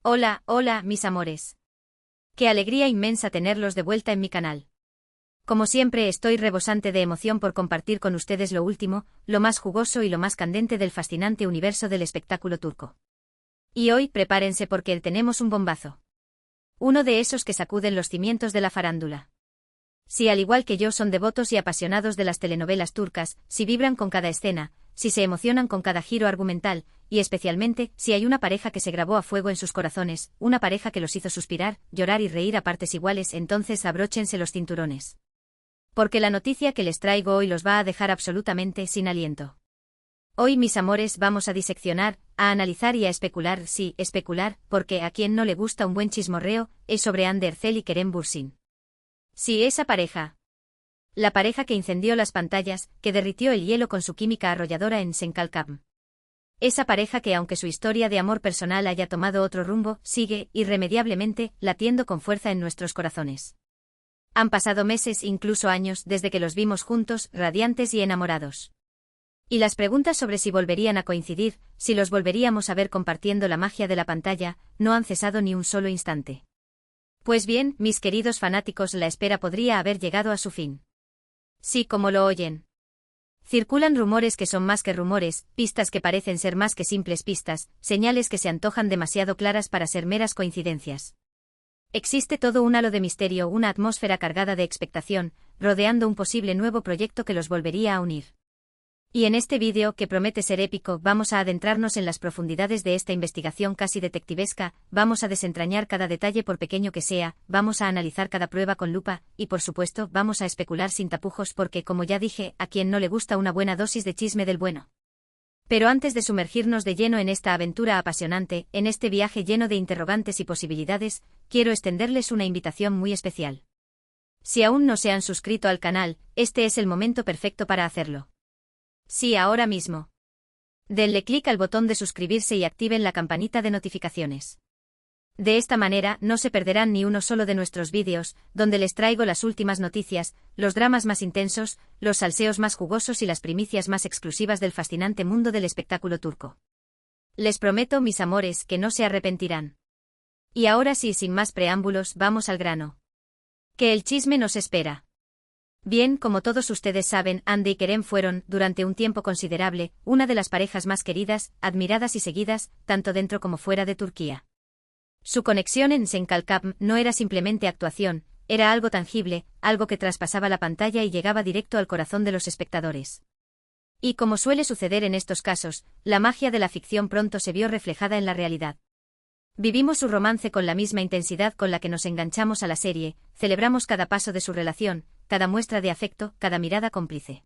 Hola, hola, mis amores. Qué alegría inmensa tenerlos de vuelta en mi canal. Como siempre estoy rebosante de emoción por compartir con ustedes lo último, lo más jugoso y lo más candente del fascinante universo del espectáculo turco. Y hoy prepárense porque tenemos un bombazo. Uno de esos que sacuden los cimientos de la farándula. Si al igual que yo son devotos y apasionados de las telenovelas turcas, si vibran con cada escena, si se emocionan con cada giro argumental, y especialmente si hay una pareja que se grabó a fuego en sus corazones, una pareja que los hizo suspirar, llorar y reír a partes iguales, entonces abróchense los cinturones. Porque la noticia que les traigo hoy los va a dejar absolutamente sin aliento. Hoy, mis amores, vamos a diseccionar, a analizar y a especular, sí, especular, porque a quien no le gusta un buen chismorreo, es sobre Hande Erçel y Kerem Bürsin. Sí, esa pareja. La pareja que incendió las pantallas, que derritió el hielo con su química arrolladora en Senkalkam. Esa pareja que, aunque su historia de amor personal haya tomado otro rumbo, sigue, irremediablemente, latiendo con fuerza en nuestros corazones. Han pasado meses, incluso años, desde que los vimos juntos, radiantes y enamorados. Y las preguntas sobre si volverían a coincidir, si los volveríamos a ver compartiendo la magia de la pantalla, no han cesado ni un solo instante. Pues bien, mis queridos fanáticos, la espera podría haber llegado a su fin. Sí, como lo oyen. Circulan rumores que son más que rumores, pistas que parecen ser más que simples pistas, señales que se antojan demasiado claras para ser meras coincidencias. Existe todo un halo de misterio, una atmósfera cargada de expectación, rodeando un posible nuevo proyecto que los volvería a unir. Y en este vídeo, que promete ser épico, vamos a adentrarnos en las profundidades de esta investigación casi detectivesca, vamos a desentrañar cada detalle por pequeño que sea, vamos a analizar cada prueba con lupa, y por supuesto, vamos a especular sin tapujos porque, como ya dije, a quien no le gusta una buena dosis de chisme del bueno. Pero antes de sumergirnos de lleno en esta aventura apasionante, en este viaje lleno de interrogantes y posibilidades, quiero extenderles una invitación muy especial. Si aún no se han suscrito al canal, este es el momento perfecto para hacerlo. Sí, ahora mismo. Denle clic al botón de suscribirse y activen la campanita de notificaciones. De esta manera no se perderán ni uno solo de nuestros vídeos, donde les traigo las últimas noticias, los dramas más intensos, los salseos más jugosos y las primicias más exclusivas del fascinante mundo del espectáculo turco. Les prometo, mis amores, que no se arrepentirán. Y ahora sí, sin más preámbulos, vamos al grano. Que el chisme nos espera. Bien, como todos ustedes saben, Hande y Kerem fueron, durante un tiempo considerable, una de las parejas más queridas, admiradas y seguidas, tanto dentro como fuera de Turquía. Su conexión en Senkalkam no era simplemente actuación, era algo tangible, algo que traspasaba la pantalla y llegaba directo al corazón de los espectadores. Y como suele suceder en estos casos, la magia de la ficción pronto se vio reflejada en la realidad. Vivimos su romance con la misma intensidad con la que nos enganchamos a la serie, celebramos cada paso de su relación, cada muestra de afecto, cada mirada cómplice.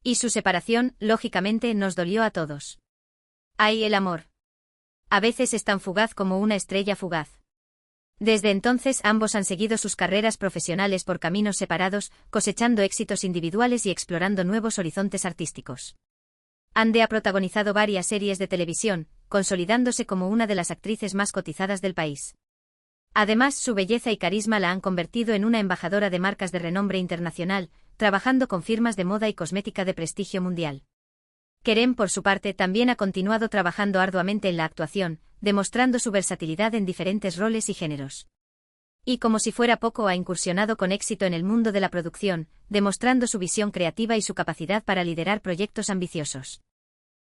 Y su separación, lógicamente, nos dolió a todos. ¡Ay, el amor! A veces es tan fugaz como una estrella fugaz. Desde entonces ambos han seguido sus carreras profesionales por caminos separados, cosechando éxitos individuales y explorando nuevos horizontes artísticos. Hande ha protagonizado varias series de televisión, consolidándose como una de las actrices más cotizadas del país. Además, su belleza y carisma la han convertido en una embajadora de marcas de renombre internacional, trabajando con firmas de moda y cosmética de prestigio mundial. Kerem, por su parte, también ha continuado trabajando arduamente en la actuación, demostrando su versatilidad en diferentes roles y géneros. Y como si fuera poco, ha incursionado con éxito en el mundo de la producción, demostrando su visión creativa y su capacidad para liderar proyectos ambiciosos.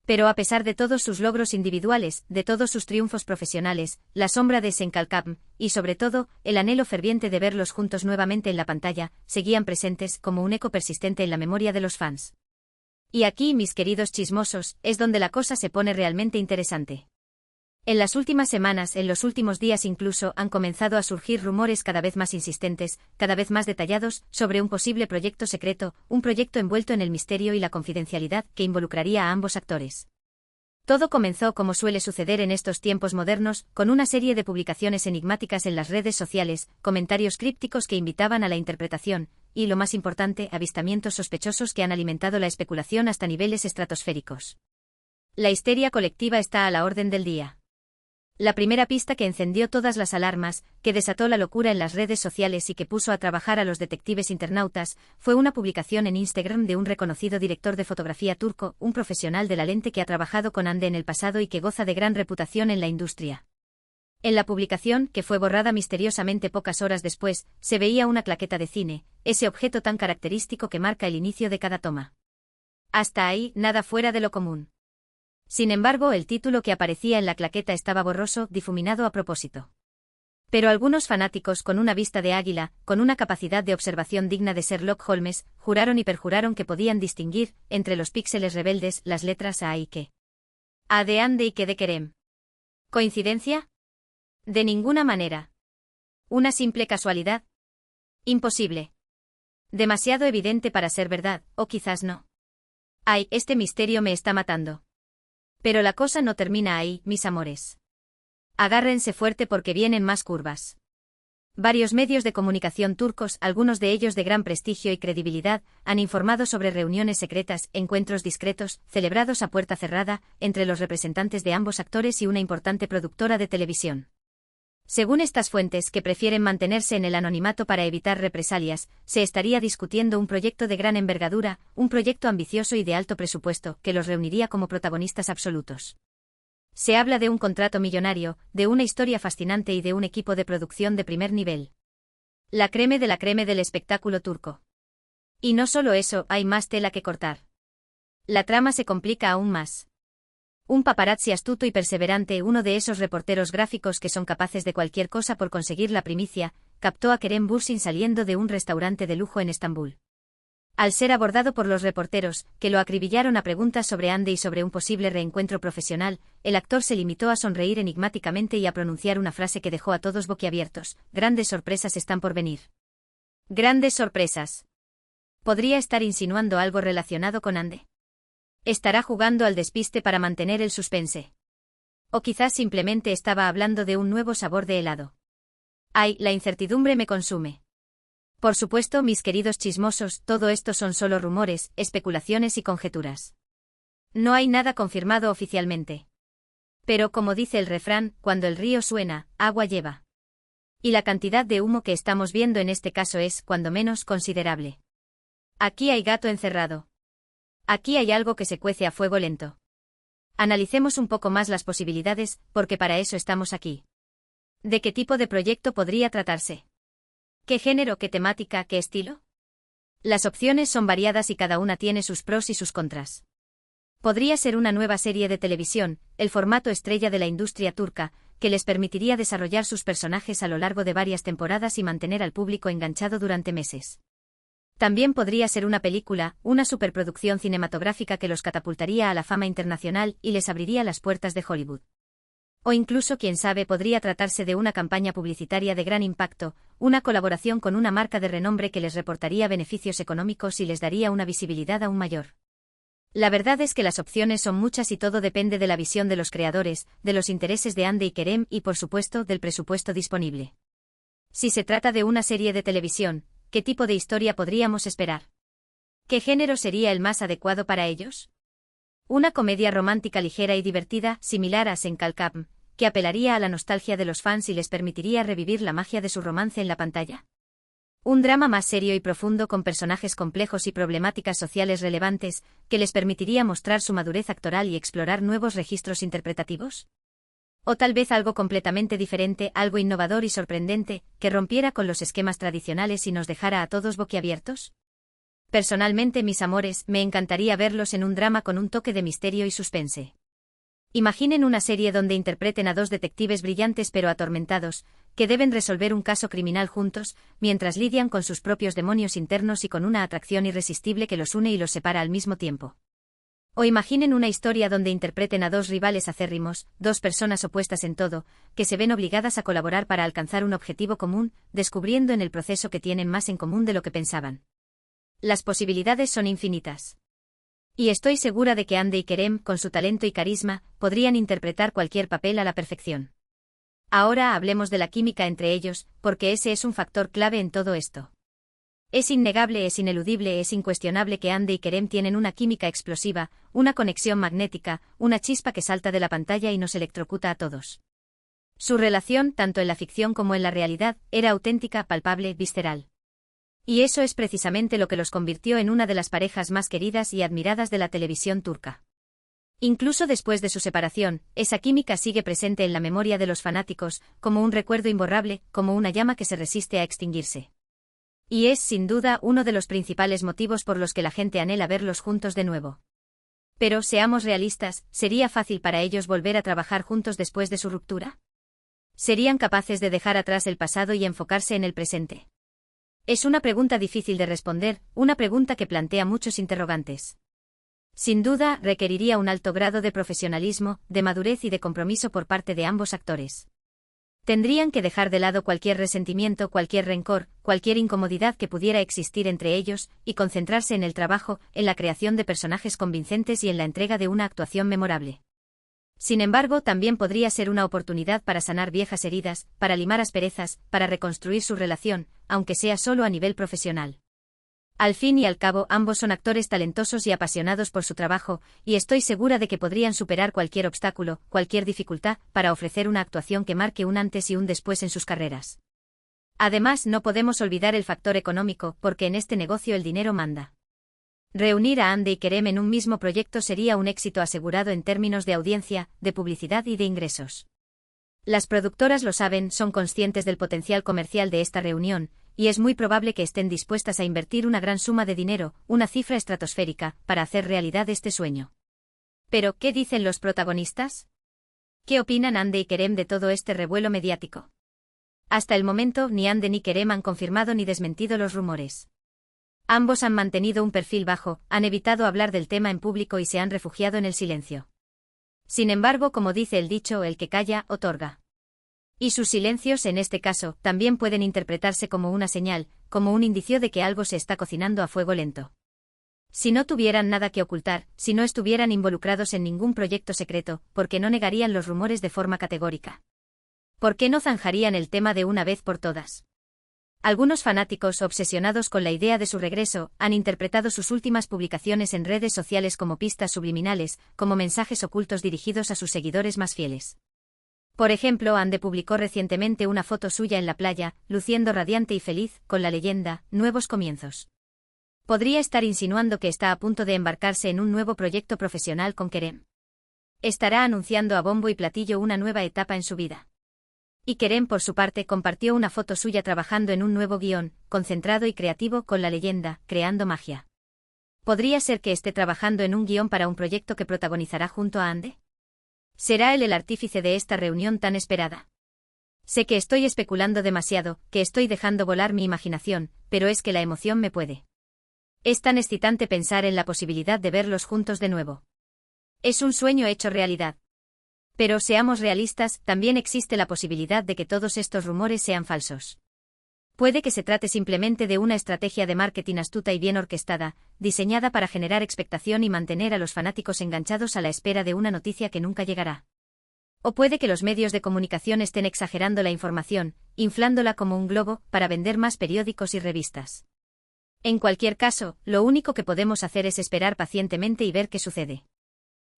Pero a pesar de todos sus logros individuales, de todos sus triunfos profesionales, la sombra de Senkalkam, y sobre todo, el anhelo ferviente de verlos juntos nuevamente en la pantalla, seguían presentes como un eco persistente en la memoria de los fans. Y aquí, mis queridos chismosos, es donde la cosa se pone realmente interesante. En las últimas semanas, en los últimos días incluso, han comenzado a surgir rumores cada vez más insistentes, cada vez más detallados, sobre un posible proyecto secreto, un proyecto envuelto en el misterio y la confidencialidad que involucraría a ambos actores. Todo comenzó, como suele suceder en estos tiempos modernos, con una serie de publicaciones enigmáticas en las redes sociales, comentarios crípticos que invitaban a la interpretación, y lo más importante, avistamientos sospechosos que han alimentado la especulación hasta niveles estratosféricos. La histeria colectiva está a la orden del día. La primera pista que encendió todas las alarmas, que desató la locura en las redes sociales y que puso a trabajar a los detectives internautas, fue una publicación en Instagram de un reconocido director de fotografía turco, un profesional de la lente que ha trabajado con Hande en el pasado y que goza de gran reputación en la industria. En la publicación, que fue borrada misteriosamente pocas horas después, se veía una claqueta de cine, ese objeto tan característico que marca el inicio de cada toma. Hasta ahí, nada fuera de lo común. Sin embargo, el título que aparecía en la claqueta estaba borroso, difuminado a propósito. Pero algunos fanáticos con una vista de águila, con una capacidad de observación digna de Sherlock Holmes, juraron y perjuraron que podían distinguir, entre los píxeles rebeldes, las letras A y Q. A de Andy y Q de Kerem. ¿Coincidencia? De ninguna manera. ¿Una simple casualidad? Imposible. Demasiado evidente para ser verdad, o quizás no. Ay, este misterio me está matando. Pero la cosa no termina ahí, mis amores. Agárrense fuerte porque vienen más curvas. Varios medios de comunicación turcos, algunos de ellos de gran prestigio y credibilidad, han informado sobre reuniones secretas, encuentros discretos, celebrados a puerta cerrada, entre los representantes de ambos actores y una importante productora de televisión. Según estas fuentes, que prefieren mantenerse en el anonimato para evitar represalias, se estaría discutiendo un proyecto de gran envergadura, un proyecto ambicioso y de alto presupuesto, que los reuniría como protagonistas absolutos. Se habla de un contrato millonario, de una historia fascinante y de un equipo de producción de primer nivel. La creme del espectáculo turco. Y no solo eso, hay más tela que cortar. La trama se complica aún más. Un paparazzi astuto y perseverante, uno de esos reporteros gráficos que son capaces de cualquier cosa por conseguir la primicia, captó a Kerem Bürsin saliendo de un restaurante de lujo en Estambul. Al ser abordado por los reporteros, que lo acribillaron a preguntas sobre Andy y sobre un posible reencuentro profesional, el actor se limitó a sonreír enigmáticamente y a pronunciar una frase que dejó a todos boquiabiertos: grandes sorpresas están por venir. Grandes sorpresas. ¿Podría estar insinuando algo relacionado con Andy? ¿Estará jugando al despiste para mantener el suspense? ¿O quizás simplemente estaba hablando de un nuevo sabor de helado? Ay, la incertidumbre me consume. Por supuesto, mis queridos chismosos, todo esto son solo rumores, especulaciones y conjeturas. No hay nada confirmado oficialmente. Pero como dice el refrán, cuando el río suena, agua lleva. Y la cantidad de humo que estamos viendo en este caso es, cuando menos, considerable. Aquí hay gato encerrado. Aquí hay algo que se cuece a fuego lento. Analicemos un poco más las posibilidades, porque para eso estamos aquí. ¿De qué tipo de proyecto podría tratarse? ¿Qué género, qué temática, qué estilo? Las opciones son variadas y cada una tiene sus pros y sus contras. Podría ser una nueva serie de televisión, el formato estrella de la industria turca, que les permitiría desarrollar sus personajes a lo largo de varias temporadas y mantener al público enganchado durante meses. También podría ser una película, una superproducción cinematográfica que los catapultaría a la fama internacional y les abriría las puertas de Hollywood. O incluso, quién sabe, podría tratarse de una campaña publicitaria de gran impacto, una colaboración con una marca de renombre que les reportaría beneficios económicos y les daría una visibilidad aún mayor. La verdad es que las opciones son muchas y todo depende de la visión de los creadores, de los intereses de Andy y Kerem y, por supuesto, del presupuesto disponible. Si se trata de una serie de televisión, ¿qué tipo de historia podríamos esperar? ¿Qué género sería el más adecuado para ellos? Una comedia romántica ligera y divertida, similar a Senkalkam, que apelaría a la nostalgia de los fans y les permitiría revivir la magia de su romance en la pantalla. Un drama más serio y profundo con personajes complejos y problemáticas sociales relevantes, que les permitiría mostrar su madurez actoral y explorar nuevos registros interpretativos. O tal vez algo completamente diferente, algo innovador y sorprendente, que rompiera con los esquemas tradicionales y nos dejara a todos boquiabiertos. Personalmente, mis amores, me encantaría verlos en un drama con un toque de misterio y suspense. Imaginen una serie donde interpreten a dos detectives brillantes pero atormentados, que deben resolver un caso criminal juntos, mientras lidian con sus propios demonios internos y con una atracción irresistible que los une y los separa al mismo tiempo. O imaginen una historia donde interpreten a dos rivales acérrimos, dos personas opuestas en todo, que se ven obligadas a colaborar para alcanzar un objetivo común, descubriendo en el proceso que tienen más en común de lo que pensaban. Las posibilidades son infinitas. Y estoy segura de que Andy y Kerem, con su talento y carisma, podrían interpretar cualquier papel a la perfección. Ahora hablemos de la química entre ellos, porque ese es un factor clave en todo esto. Es innegable, es ineludible, es incuestionable que Andy y Kerem tienen una química explosiva, una conexión magnética, una chispa que salta de la pantalla y nos electrocuta a todos. Su relación, tanto en la ficción como en la realidad, era auténtica, palpable, visceral. Y eso es precisamente lo que los convirtió en una de las parejas más queridas y admiradas de la televisión turca. Incluso después de su separación, esa química sigue presente en la memoria de los fanáticos, como un recuerdo imborrable, como una llama que se resiste a extinguirse. Y es, sin duda, uno de los principales motivos por los que la gente anhela verlos juntos de nuevo. Pero, seamos realistas, ¿sería fácil para ellos volver a trabajar juntos después de su ruptura? ¿Serían capaces de dejar atrás el pasado y enfocarse en el presente? Es una pregunta difícil de responder, una pregunta que plantea muchos interrogantes. Sin duda, requeriría un alto grado de profesionalismo, de madurez y de compromiso por parte de ambos actores. Tendrían que dejar de lado cualquier resentimiento, cualquier rencor, cualquier incomodidad que pudiera existir entre ellos, y concentrarse en el trabajo, en la creación de personajes convincentes y en la entrega de una actuación memorable. Sin embargo, también podría ser una oportunidad para sanar viejas heridas, para limar asperezas, para reconstruir su relación, aunque sea solo a nivel profesional. Al fin y al cabo, ambos son actores talentosos y apasionados por su trabajo, y estoy segura de que podrían superar cualquier obstáculo, cualquier dificultad, para ofrecer una actuación que marque un antes y un después en sus carreras. Además, no podemos olvidar el factor económico, porque en este negocio el dinero manda. Reunir a Hande y Kerem en un mismo proyecto sería un éxito asegurado en términos de audiencia, de publicidad y de ingresos. Las productoras lo saben, son conscientes del potencial comercial de esta reunión, y es muy probable que estén dispuestas a invertir una gran suma de dinero, una cifra estratosférica, para hacer realidad este sueño. Pero, ¿qué dicen los protagonistas? ¿Qué opinan Hande y Kerem de todo este revuelo mediático? Hasta el momento, ni Hande ni Kerem han confirmado ni desmentido los rumores. Ambos han mantenido un perfil bajo, han evitado hablar del tema en público y se han refugiado en el silencio. Sin embargo, como dice el dicho, el que calla, otorga. Y sus silencios, en este caso, también pueden interpretarse como una señal, como un indicio de que algo se está cocinando a fuego lento. Si no tuvieran nada que ocultar, si no estuvieran involucrados en ningún proyecto secreto, ¿por qué no negarían los rumores de forma categórica? ¿Por qué no zanjarían el tema de una vez por todas? Algunos fanáticos, obsesionados con la idea de su regreso, han interpretado sus últimas publicaciones en redes sociales como pistas subliminales, como mensajes ocultos dirigidos a sus seguidores más fieles. Por ejemplo, Hande publicó recientemente una foto suya en la playa, luciendo radiante y feliz, con la leyenda, «Nuevos comienzos». Podría estar insinuando que está a punto de embarcarse en un nuevo proyecto profesional con Kerem. Estará anunciando a bombo y platillo una nueva etapa en su vida. Y Kerem, por su parte, compartió una foto suya trabajando en un nuevo guión, concentrado y creativo, con la leyenda, «Creando magia». ¿Podría ser que esté trabajando en un guión para un proyecto que protagonizará junto a Hande? ¿Será él el artífice de esta reunión tan esperada? Sé que estoy especulando demasiado, que estoy dejando volar mi imaginación, pero es que la emoción me puede. Es tan excitante pensar en la posibilidad de verlos juntos de nuevo. Es un sueño hecho realidad. Pero seamos realistas, también existe la posibilidad de que todos estos rumores sean falsos. Puede que se trate simplemente de una estrategia de marketing astuta y bien orquestada, diseñada para generar expectación y mantener a los fanáticos enganchados a la espera de una noticia que nunca llegará. O puede que los medios de comunicación estén exagerando la información, inflándola como un globo, para vender más periódicos y revistas. En cualquier caso, lo único que podemos hacer es esperar pacientemente y ver qué sucede.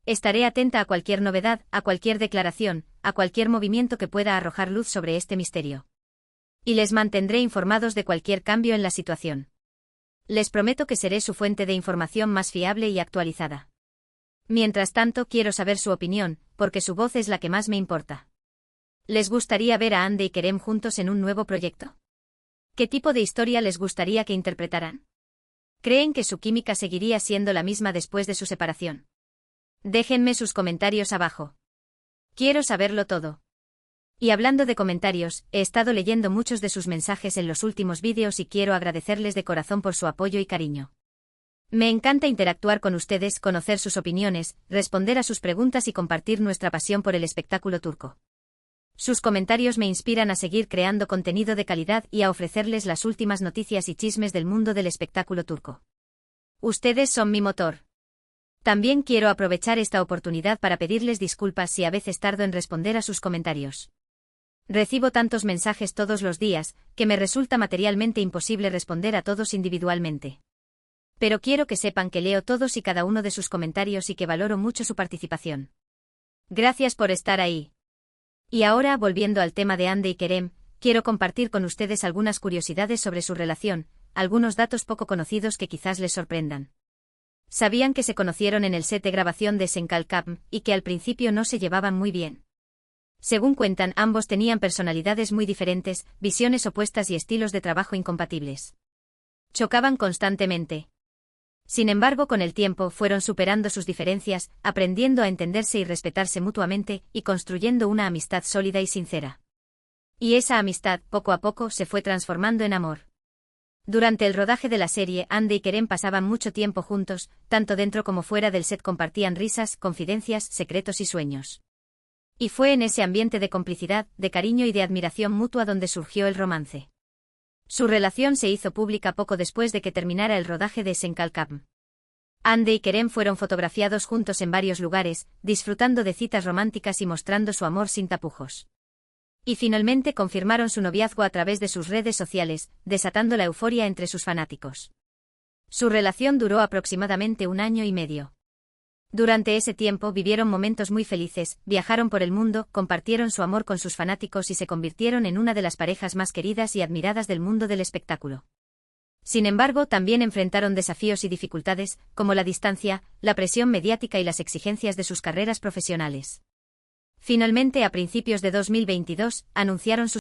Estaré atenta a cualquier novedad, a cualquier declaración, a cualquier movimiento que pueda arrojar luz sobre este misterio. Y les mantendré informados de cualquier cambio en la situación. Les prometo que seré su fuente de información más fiable y actualizada. Mientras tanto, quiero saber su opinión, porque su voz es la que más me importa. ¿Les gustaría ver a Hande y Kerem juntos en un nuevo proyecto? ¿Qué tipo de historia les gustaría que interpretaran? ¿Creen que su química seguiría siendo la misma después de su separación? Déjenme sus comentarios abajo. Quiero saberlo todo. Y hablando de comentarios, he estado leyendo muchos de sus mensajes en los últimos vídeos y quiero agradecerles de corazón por su apoyo y cariño. Me encanta interactuar con ustedes, conocer sus opiniones, responder a sus preguntas y compartir nuestra pasión por el espectáculo turco. Sus comentarios me inspiran a seguir creando contenido de calidad y a ofrecerles las últimas noticias y chismes del mundo del espectáculo turco. Ustedes son mi motor. También quiero aprovechar esta oportunidad para pedirles disculpas si a veces tardo en responder a sus comentarios. Recibo tantos mensajes todos los días, que me resulta materialmente imposible responder a todos individualmente. Pero quiero que sepan que leo todos y cada uno de sus comentarios y que valoro mucho su participación. Gracias por estar ahí. Y ahora, volviendo al tema de Hande y Kerem, quiero compartir con ustedes algunas curiosidades sobre su relación, algunos datos poco conocidos que quizás les sorprendan. Sabían que se conocieron en el set de grabación de Senkalkam y que al principio no se llevaban muy bien. Según cuentan, ambos tenían personalidades muy diferentes, visiones opuestas y estilos de trabajo incompatibles. Chocaban constantemente. Sin embargo, con el tiempo fueron superando sus diferencias, aprendiendo a entenderse y respetarse mutuamente, y construyendo una amistad sólida y sincera. Y esa amistad, poco a poco, se fue transformando en amor. Durante el rodaje de la serie, Ande y Kerem pasaban mucho tiempo juntos, tanto dentro como fuera del set compartían risas, confidencias, secretos y sueños. Y fue en ese ambiente de complicidad, de cariño y de admiración mutua donde surgió el romance. Su relación se hizo pública poco después de que terminara el rodaje de Senkalkam. Ande y Kerem fueron fotografiados juntos en varios lugares, disfrutando de citas románticas y mostrando su amor sin tapujos. Y finalmente confirmaron su noviazgo a través de sus redes sociales, desatando la euforia entre sus fanáticos. Su relación duró aproximadamente 1 año y medio. Durante ese tiempo vivieron momentos muy felices, viajaron por el mundo, compartieron su amor con sus fanáticos y se convirtieron en una de las parejas más queridas y admiradas del mundo del espectáculo. Sin embargo, también enfrentaron desafíos y dificultades, como la distancia, la presión mediática y las exigencias de sus carreras profesionales. Finalmente, a principios de 2022, anunciaron su